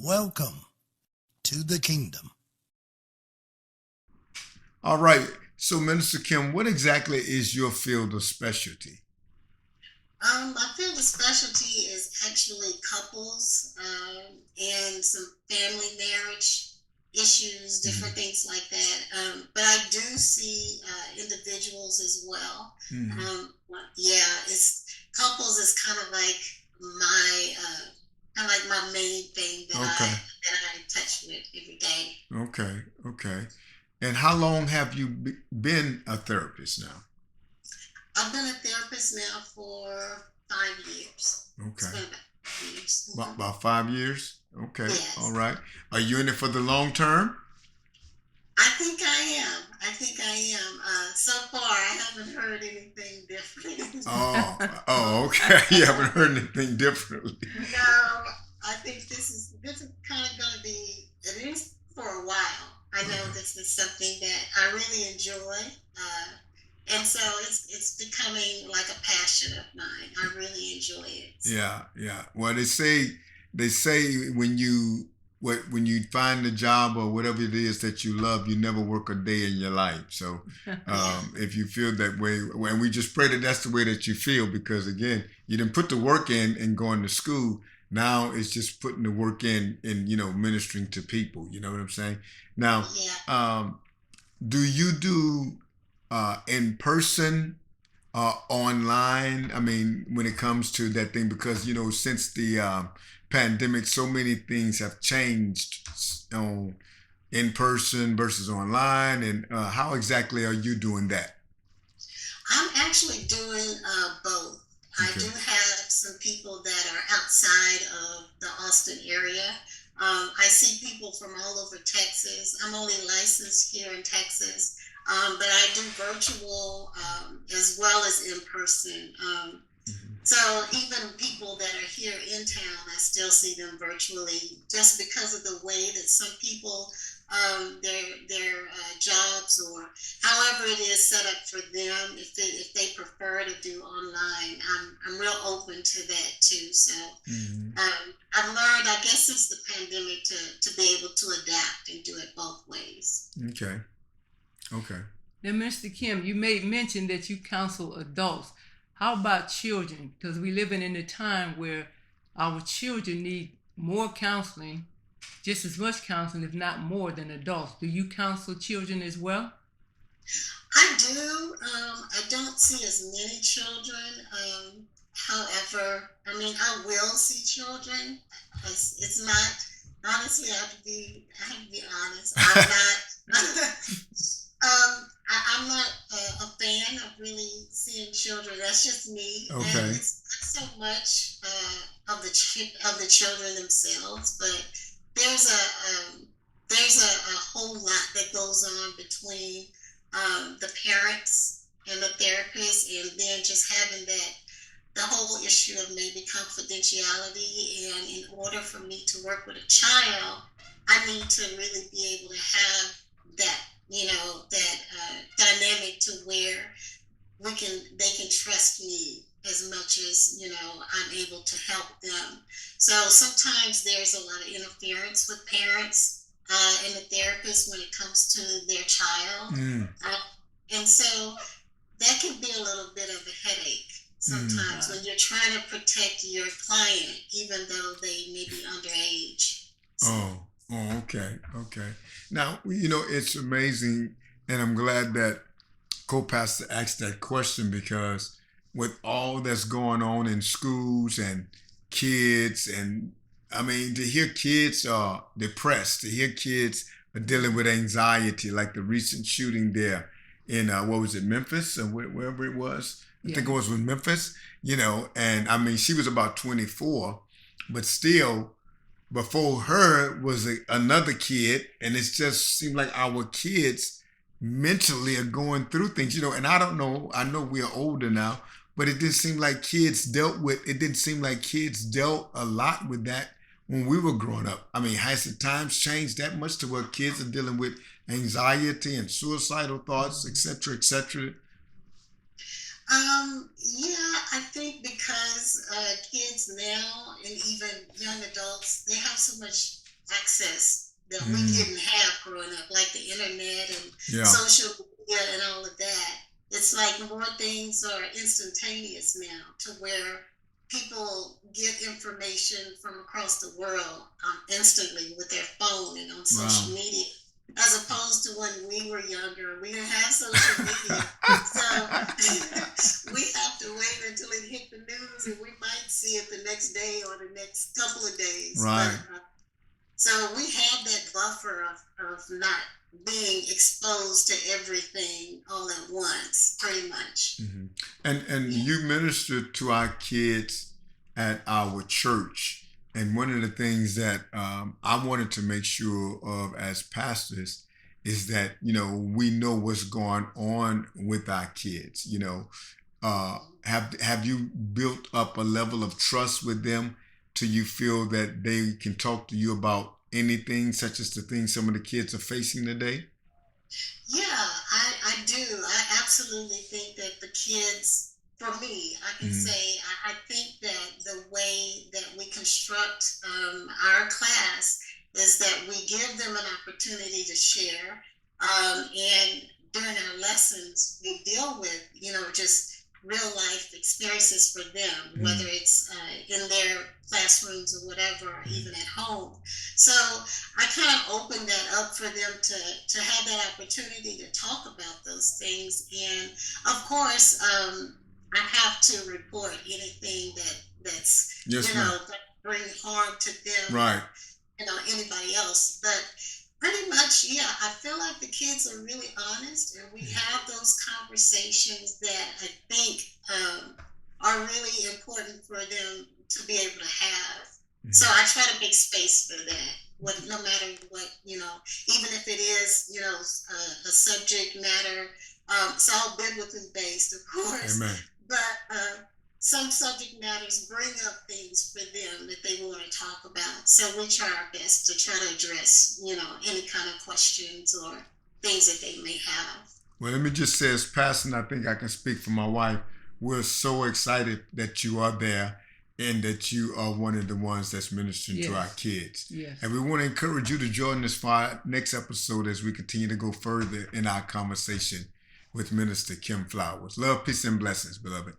Welcome to the kingdom. All right. So, Minister Kim, what exactly is your field of specialty? My field of specialty is actually couples and some family marriage issues, different things like that. But I do see individuals as well. Mm-hmm. Yeah, it's couples is kind of like my main thing Okay. that I touch with every day. Okay. Okay. And how long have you been a therapist now? I've been a therapist now for 5 years. It's Okay. been about 5 years. About 5 years? Okay. All Yes. right. Are you in it for the long term? I think I am. I think I am. So far, I haven't heard anything different. Oh, okay. You haven't heard anything differently. No, I think this is kind of going to be. It is for a while. I know Okay. this is something that I really enjoy, and so it's becoming like a passion of mine. I really enjoy it. Yeah, yeah. Well, they say when you find a job or whatever it is that you love, you never work a day in your life. So, Yeah, if you feel that way, and we just pray that that's the way that you feel, because again, you didn't put the work in and going to school. Now it's just putting the work in ministering to people. You know what I'm saying? Now, yeah. um, do you do in person online? I mean, when it comes to that thing, because since the pandemic, so many things have changed on in person versus online. And how exactly are you doing that? I'm actually doing both. I Okay. do have some people that are outside of the Austin area. I see people from all over Texas. I'm only licensed here in Texas, but I do virtual as well as in person. Mhm. So even people that are here in town, I still see them virtually, just because of the way that some people their jobs or however it is set up for them. If they prefer to do online, I'm real open to that too. So Mhm. I've learned, I guess, since the pandemic to be able to adapt and do it both ways. Okay. Okay. Now, Mr. Kim, you made mention that you counsel adults. How about children? Because we live in a time where our children need more counseling, just as much counseling, if not more, than adults. Do you counsel children as well? I do. I don't see as many children. However, I mean, I will see children. It's not, honestly. I have to be honest. I'm not. I'm not a fan of really seeing children. That's just me, and Okay. it's not so much of the children themselves, but there's a whole lot that goes on between the parents and the therapist, and then just having that the whole issue of maybe confidentiality. And in order for me to work with a child, I need to really be able to have that, that dynamic to where they can trust me as much as I'm able to help them. So sometimes there's a lot of interference with parents and the therapist when it comes to their child, Mm. uh, and so that can be a little bit of a headache Mm. sometimes when you're trying to protect your client, even though they may be underage. So Oh, okay, okay. Now, it's amazing, and I'm glad that co-pastor asked that question, because with all that's going on in schools and kids, and I mean, to hear kids are depressed, to hear kids are dealing with anxiety, like the recent shooting there in what was it, Memphis, or wherever it was. I Yeah. think it was with Memphis, and I mean, she was about 24, but still before her was another kid, and it just seemed like our kids mentally are going through things, and I don't know, I know we are older now, but it didn't seem like kids dealt a lot with that when we were growing up. I mean, has the times changed that much to where kids are dealing with anxiety and suicidal thoughts, etc., etc.? yeah, I think because kids now and even young adults, they have so much access that we didn't have growing up, like the internet and social media and all of that. It's like more things are instantaneous now, to where people get information from across the world instantly with their phone and on social media, as opposed to when we were younger. We didn't have social media, so we have to wait until it hit the news, and we might see it the next day or the next couple of days. Right. But, so we have that buffer of not being exposed to everything all at once, pretty much. Mm-hmm. And you minister to our kids at our church. And one of the things that I wanted to make sure of as pastors is that, we know what's going on with our kids. Have you built up a level of trust with them till you feel that they can talk to you about anything, such as the things some of the kids are facing today? Yeah, I do. I absolutely think that the kids, for me, I can say, I think that the way that we construct our class is that we give them an opportunity to share. And during our lessons, we deal with, just real life experiences for them, whether it's in their classrooms or whatever, or even at home. So I kind of open that up for them to have that opportunity to talk about those things. And of course, I have to report anything that's, that bring harm to them, right, anybody else. But pretty much, yeah, I feel like the kids are really honest, and we have those conversations that I think are really important for them to be able to have. So I try to make space for that, no matter what, even if it is, a subject matter. It's all biblically based, of course. Amen. But some subject matters bring up things for them that they want to talk about. So we try our best to try to address, any kind of questions or things that they may have. Well, let me just say, as pastor, and I think I can speak for my wife, we're so excited that you are there and that you are one of the ones that's ministering to our kids. Yes. And we want to encourage you to join us for our next episode as we continue to go further in our conversation with Minister Kim Flowers. Love, peace, and blessings, beloved.